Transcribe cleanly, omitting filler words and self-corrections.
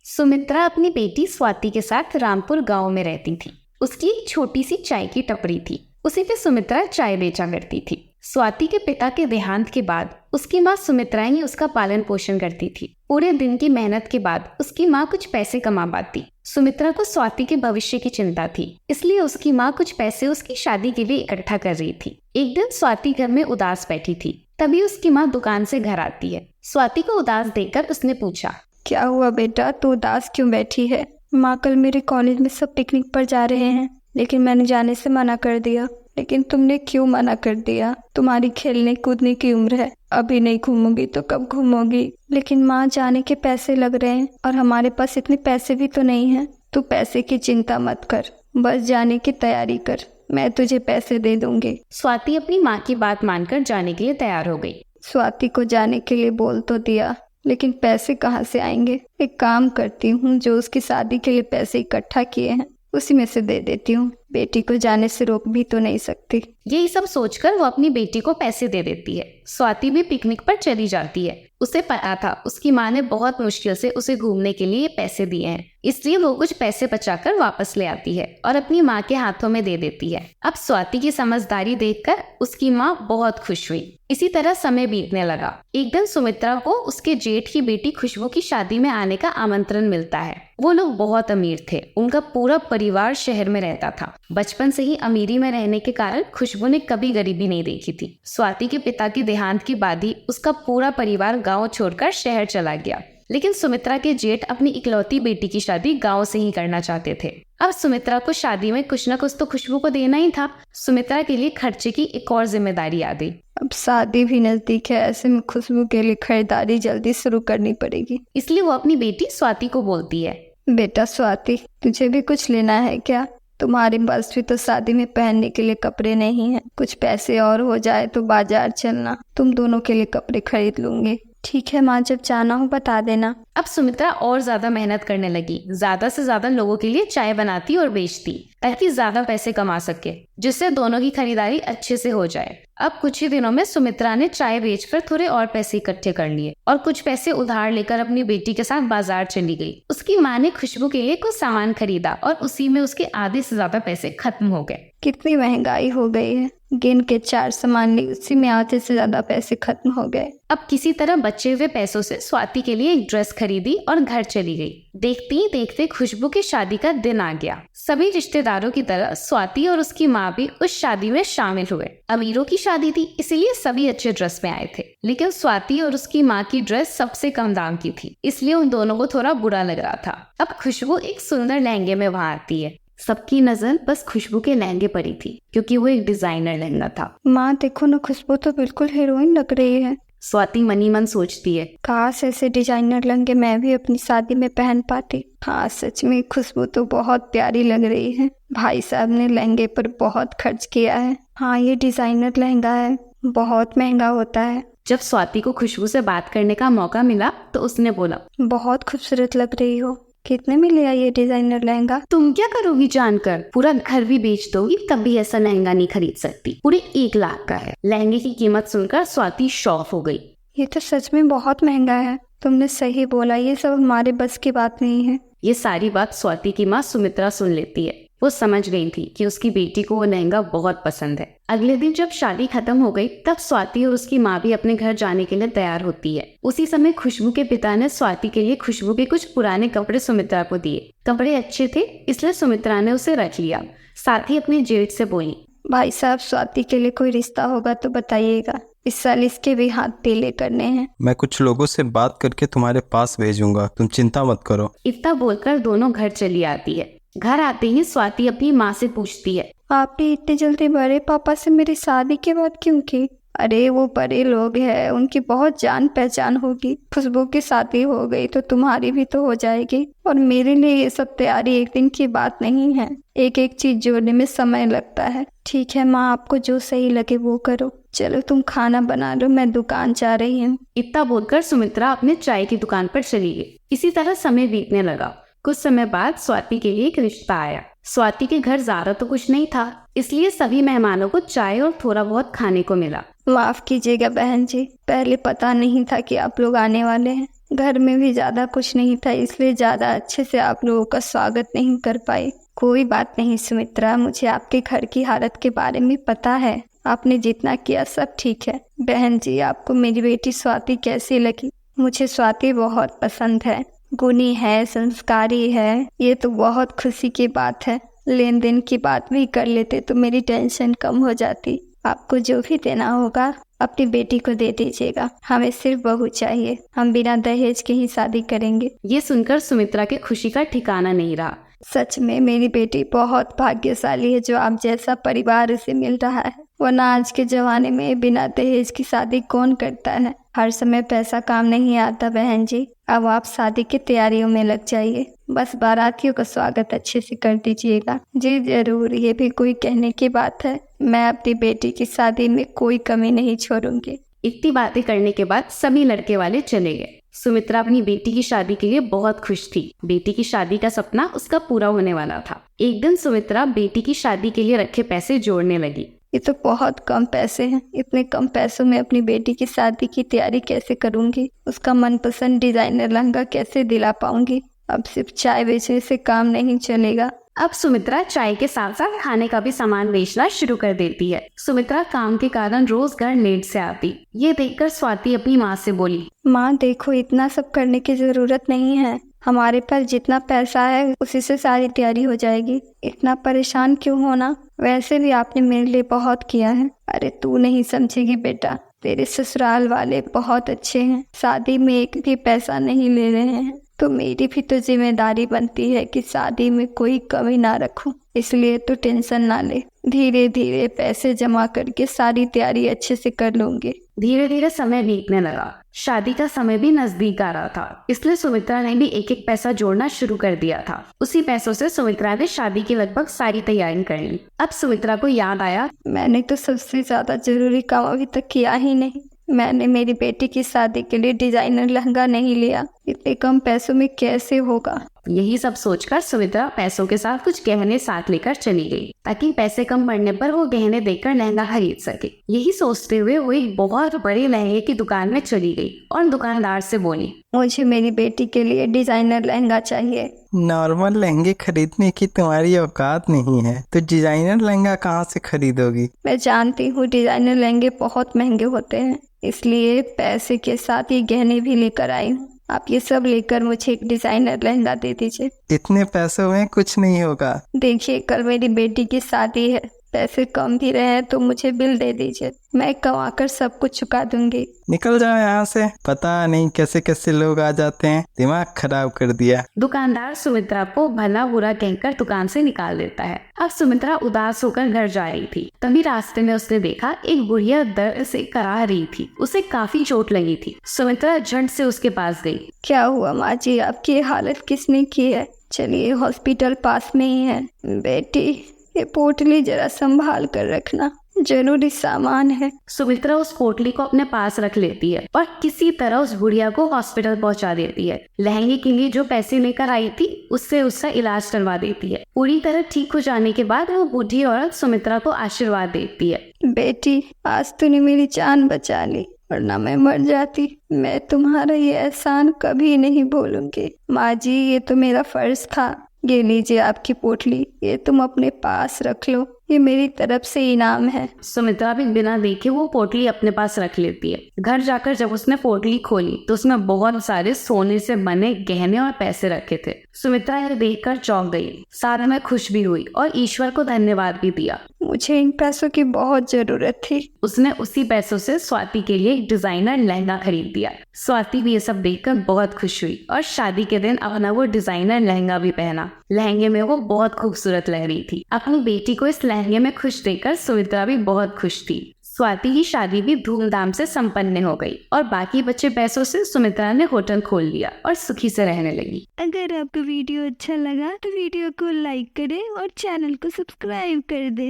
सुमित्रा अपनी बेटी स्वाति के साथ रामपुर गांव में रहती थी। उसकी एक छोटी सी चाय की टपरी थी। उसी पे सुमित्रा चाय बेचा करती थी। स्वाति के पिता के देहांत के बाद उसकी माँ सुमित्रा ही उसका पालन पोषण करती थी। पूरे दिन की मेहनत के बाद उसकी माँ कुछ पैसे कमा पाती। सुमित्रा को स्वाति के भविष्य की चिंता थी, इसलिए उसकी माँ कुछ पैसे उसकी शादी के लिए इकट्ठा कर रही थी। एक दिन स्वाति घर में उदास बैठी थी, तभी उसकी माँ दुकान से घर आती है। स्वाति को उदास देखकर उसने पूछा, क्या हुआ बेटा, तू उदास क्यों बैठी है? माँ, कल मेरे कॉलेज में सब पिकनिक पर जा रहे हैं, लेकिन मैंने जाने से मना कर दिया। लेकिन तुमने क्यों मना कर दिया? तुम्हारी खेलने कूदने की उम्र है, अभी नहीं घूमोगी तो कब घूमोगी? लेकिन माँ, जाने के पैसे लग रहे हैं और हमारे पास इतने पैसे भी तो नहीं है। तू पैसे की चिंता मत कर, बस जाने की तैयारी कर, मैं तुझे पैसे दे दूंगी। स्वाति अपनी माँ की बात मानकर जाने के लिए तैयार हो गई। स्वाति को जाने के लिए बोल तो दिया, लेकिन पैसे कहाँ से आएंगे? एक काम करती हूँ, जो उसकी शादी के लिए पैसे इकट्ठा किए हैं उसी में से दे देती हूँ। बेटी को जाने से रोक भी तो नहीं सकती। यही सब सोचकर वो अपनी बेटी को पैसे दे देती है। स्वाति भी पिकनिक पर चली जाती है। उसे पता था उसकी माँ ने बहुत मुश्किल से उसे घूमने के लिए पैसे दिए हैं, इसलिए वो कुछ पैसे बचाकर वापस ले आती है और अपनी माँ के हाथों में दे देती है। अब स्वाति की समझदारी देखकर उसकी माँ बहुत खुश हुई। इसी तरह समय बीतने लगा। एक दिन सुमित्रा को उसके जेठ की बेटी खुशबू की शादी में आने का आमंत्रण मिलता है। वो लोग बहुत अमीर थे। उनका पूरा परिवार शहर में रहता था। बचपन से ही अमीरी में रहने के कारण खुशबू ने कभी गरीबी नहीं देखी थी। स्वाति के पिता के देहांत के बाद ही उसका पूरा परिवार गांव छोड़कर शहर चला गया। लेकिन सुमित्रा के जेठ अपनी इकलौती बेटी की शादी गांव से ही करना चाहते थे। अब सुमित्रा को शादी में कुछ न कुछ तो खुशबू को देना ही था। सुमित्रा के लिए खर्चे की एक और जिम्मेदारी आ गई। अब शादी भी नजदीक है, ऐसे में खुशबू के लिए खरीदारी जल्दी शुरू करनी पड़ेगी। इसलिए वो अपनी बेटी स्वाति को बोलती है, बेटा स्वाति, तुझे भी कुछ लेना है क्या? तुम्हारे पास भी तो शादी में पहनने के लिए कपड़े नहीं है। कुछ पैसे और हो जाए तो बाजार चलना, तुम दोनों के लिए कपड़े खरीद लूंगी। ठीक है माँ, जब जाना हो बता देना। अब सुमित्रा और ज्यादा मेहनत करने लगी। ज्यादा से ज्यादा लोगों के लिए चाय बनाती और बेचती ताकि ज्यादा पैसे कमा सके, जिससे दोनों की खरीदारी अच्छे से हो जाए। अब कुछ ही दिनों में सुमित्रा ने चाय बेचकर थोड़े और पैसे इकट्ठे कर लिए और कुछ पैसे उधार लेकर अपनी बेटी के साथ बाजार चली गई। उसकी माँ ने खुशबू के लिए कुछ सामान खरीदा और उसी में उसके आधे से ज्यादा पैसे खत्म हो गए। कितनी महंगाई हो गई है, गिन के 4 सामान ली, उसी में आधे से ज्यादा पैसे खत्म हो गए। अब किसी तरह बचे हुए पैसों से स्वाति के लिए एक ड्रेस खरीदी और घर चली गई। देखते ही देखते खुशबू की शादी का दिन आ गया। सभी रिश्तेदारों की तरह स्वाति और उसकी माँ भी उस शादी में शामिल हुए। अमीरों की शादी थी, इसलिए सभी अच्छे ड्रेस में आए थे, लेकिन स्वाति और उसकी माँ की ड्रेस सबसे कम दाम की थी, इसलिए उन दोनों को थोड़ा बुरा लग रहा था। अब खुशबू एक सुंदर लहंगे में वहाँ आती है। सबकी नजर बस खुशबू के लहंगे पर ही थी, क्योंकि वो एक डिजाइनर लहंगा था। माँ देखो ना, खुशबू तो बिल्कुल हीरोइन लग रही है। स्वाति मनी मन सोचती है, काश ऐसे डिजाइनर लहंगे मैं भी अपनी शादी में पहन पाती। हाँ सच में खुशबू तो बहुत प्यारी लग रही है। भाई साहब ने लहंगे पर बहुत खर्च किया है। हाँ, ये डिजाइनर लहंगा है, बहुत महंगा होता है। जब स्वाति को खुशबू से बात करने का मौका मिला तो उसने बोला, बहुत खूबसूरत लग रही हो। कितने में लिया ये डिजाइनर लहंगा? तुम क्या करोगी जानकर? पूरा घर भी बेच दोगी तब भी ऐसा लहंगा नहीं खरीद सकती। पूरे 1 लाख का है। लहंगे की कीमत सुनकर स्वाति शॉक हो गई। ये तो सच में बहुत महंगा है। तुमने सही बोला, ये सब हमारे बस की बात नहीं है। ये सारी बात स्वाति की माँ सुमित्रा सुन लेती है। वो समझ गई थी कि उसकी बेटी को वो लहंगा बहुत पसंद है। अगले दिन जब शादी खत्म हो गई तब स्वाति और उसकी माँ भी अपने घर जाने के लिए तैयार होती है। उसी समय खुशबू के पिता ने स्वाति के लिए खुशबू के कुछ पुराने कपड़े सुमित्रा को दिए। कपड़े अच्छे थे, इसलिए सुमित्रा ने उसे रख लिया। साथ ही अपने जेठ से बोली, भाई साहब, स्वाति के लिए कोई रिश्ता होगा तो बताइएगा। इस साल इसके भी हाथ पीले करने हैं। मैं कुछ लोगों से बात करके तुम्हारे पास भेजूंगा, तुम चिंता मत करो। इतना बोलकर दोनों घर चली आती है। घर आते ही स्वाति अपनी माँ से पूछती है, आपने इतने जल्दी बड़े पापा से मेरी शादी के बाद क्यों की? अरे वो बड़े लोग हैं, उनकी बहुत जान पहचान होगी। खुशबू की शादी हो गई तो तुम्हारी भी तो हो जाएगी। और मेरे लिए ये सब तैयारी एक दिन की बात नहीं है। एक एक चीज जोड़ने में समय लगता है। ठीक है माँ, आपको जो सही लगे वो करो। चलो तुम खाना बना लो, मैं दुकान जा रही हूँ। इतना बोलकर सुमित्रा अपने चाय की दुकान पर चली गई। इसी तरह समय बीतने लगा। कुछ समय बाद स्वाति के लिए एक रिश्ता आया। स्वाति के घर ज्यादा तो कुछ नहीं था, इसलिए सभी मेहमानों को चाय और थोड़ा बहुत खाने को मिला। माफ कीजिएगा बहन जी, पहले पता नहीं था कि आप लोग आने वाले हैं। घर में भी ज़्यादा कुछ नहीं था, इसलिए ज़्यादा अच्छे से आप लोगों का स्वागत नहीं कर पाई। कोई बात नहीं सुमित्रा, मुझे आपके घर की हालत के बारे में पता है। आपने जितना किया सब ठीक है। बहन जी, आपको मेरी बेटी स्वाति कैसी लगी? मुझे स्वाति बहुत पसंद है। गुणी है, संस्कारी है, ये तो बहुत खुशी की बात है। लेन देन की बात भी कर लेते तो मेरी टेंशन कम हो जाती। आपको जो भी देना होगा अपनी बेटी को दे दीजिएगा। हमें सिर्फ बहू चाहिए, हम बिना दहेज के ही शादी करेंगे। ये सुनकर सुमित्रा के खुशी का ठिकाना नहीं रहा। सच में मेरी बेटी बहुत भाग्यशाली है जो आप जैसा परिवार उसे मिल रहा है, वरना आज के जमाने में बिना दहेज की शादी कौन करता है। हर समय पैसा काम नहीं आता बहन जी। अब आप शादी की तैयारियों में लग जाइए, बस बारातियों का स्वागत अच्छे से कर दीजिएगा। जी जरूर, ये भी कोई कहने की बात है। मैं अपनी बेटी की शादी में कोई कमी नहीं छोड़ूंगी। इतनी बातें करने के बाद सभी लड़के वाले चले गए। सुमित्रा अपनी बेटी की शादी के लिए बहुत खुश थी। बेटी की शादी का सपना उसका पूरा होने वाला था। एक दिन सुमित्रा बेटी की शादी के लिए रखे पैसे जोड़ने लगी। ये तो बहुत कम पैसे हैं। इतने कम पैसों में अपनी बेटी की शादी की तैयारी कैसे करूंगी? उसका मनपसंद डिजाइनर लहंगा कैसे दिला पाऊंगी? अब सिर्फ चाय बेचने से काम नहीं चलेगा। अब सुमित्रा चाय के साथ साथ खाने का भी सामान बेचना शुरू कर देती है। सुमित्रा काम के कारण रोज घर लेट से आती। ये देखकर स्वाति अपनी माँ से बोली, माँ देखो, इतना सब करने की जरूरत नहीं है। हमारे पास जितना पैसा है उसी से सारी तैयारी हो जाएगी। इतना परेशान क्यों होना? वैसे भी आपने मेरे लिए बहुत किया है। अरे तू नहीं समझेगी बेटा, तेरे ससुराल वाले बहुत अच्छे हैं, शादी में एक भी पैसा नहीं ले रहे हैं। तो मेरी भी तो जिम्मेदारी बनती है कि शादी में कोई कमी ना रखूं। इसलिए तो टेंशन ना ले, धीरे धीरे पैसे जमा करके सारी तैयारी अच्छे से कर लूंगी। धीरे धीरे समय बीतने लगा। शादी का समय भी नजदीक आ रहा था, इसलिए सुमित्रा ने भी एक एक पैसा जोड़ना शुरू कर दिया था। उसी पैसों से सुमित्रा ने शादी की लगभग सारी तैयारी कर ली। अब सुमित्रा को याद आया, मैंने तो सबसे ज्यादा जरूरी काम अभी तक किया ही नहीं। मैंने मेरी बेटी की शादी के लिए डिजाइनर लहंगा नहीं लिया। इतने कम पैसों में कैसे होगा? यही सब सोचकर सुमित्रा पैसों के साथ कुछ गहने साथ लेकर चली गई, ताकि पैसे कम पड़ने पर वो गहने देकर लहंगा खरीद सके। यही सोचते हुए वो एक बहुत बड़े लहंगे की दुकान में चली गई और दुकानदार से बोली, मुझे मेरी बेटी के लिए डिजाइनर लहंगा चाहिए। नॉर्मल लहंगे खरीदने की तुम्हारी औकात नहीं है, तो डिजाइनर लहंगा कहाँ से खरीदोगी? मैं जानती हूँ डिजाइनर लहंगे बहुत महंगे होते हैं, इसलिए पैसे के साथ ये गहने भी लेकर आई हूँ। आप ये सब लेकर मुझे एक डिजाइनर लहंगा दे दीजिए। इतने पैसों में कुछ नहीं होगा। देखिए, कल मेरी बेटी की शादी है, पैसे कम भी रहे तो मुझे बिल दे दीजिए, मैं कमाकर सब कुछ चुका दूंगी। निकल जाओ यहाँ से, पता नहीं कैसे कैसे लोग आ जाते हैं, दिमाग खराब कर दिया। दुकानदार सुमित्रा को भला बुरा कहकर दुकान से निकाल देता है। अब सुमित्रा उदास होकर घर जा रही थी, तभी रास्ते में उसने देखा एक बुढ़िया दर्द से कराह रही थी। उसे काफी चोट लगी थी। सुमित्रा झट से उसके पास गई। क्या हुआ माँ जी, आपकी ये हालत किसने की है? चलिए, हॉस्पिटल पास में ही है। बेटी, ये पोटली जरा संभाल कर रखना, जरूरी सामान है। सुमित्रा उस पोटली को अपने पास रख लेती है और किसी तरह उस बुढ़िया को हॉस्पिटल पहुंचा देती है। लहंगे के लिए जो पैसे लेकर आई थी उससे उसका इलाज करवा देती है। पूरी तरह ठीक हो जाने के बाद वो बूढ़ी औरत सुमित्रा को आशीर्वाद देती है। बेटी, आज तूने मेरी जान बचा ली, वरना मैं मर जाती। मैं तुम्हारा ये एहसान कभी नहीं भूलूंगी। माँ जी, ये तो मेरा फर्ज था। ये लीजिए आपकी पोटली, ये तुम अपने पास रख लो, ये मेरी तरफ से इनाम है। सुमित्रा भी बिना देखे वो पोटली अपने पास रख लेती है। घर जाकर जब उसने पोटली खोली तो उसमें बहुत सारे सोने से बने गहने और पैसे रखे थे। सुमित्रा यह देखकर चौंक गई, साथ में खुश भी हुई और ईश्वर को धन्यवाद भी दिया। मुझे इन पैसों की बहुत जरूरत थी। उसने उसी पैसों से स्वाति के लिए एक डिजाइनर लहंगा खरीद दिया। स्वाति भी ये सब देखकर बहुत खुश हुई और शादी के दिन अपना वो डिजाइनर लहंगा भी पहना। लहंगे में वो बहुत खूबसूरत लग रही थी। अपनी बेटी को इस लहंगे में खुश देखकर सुमित्रा भी बहुत खुश थी। स्वाति की शादी भी धूमधाम से संपन्न हो गई और बाकी बचे पैसों से सुमित्रा ने होटल खोल लिया और सुखी से रहने लगी। अगर आपको वीडियो अच्छा लगा तो वीडियो को लाइक करें और चैनल को सब्सक्राइब कर दें।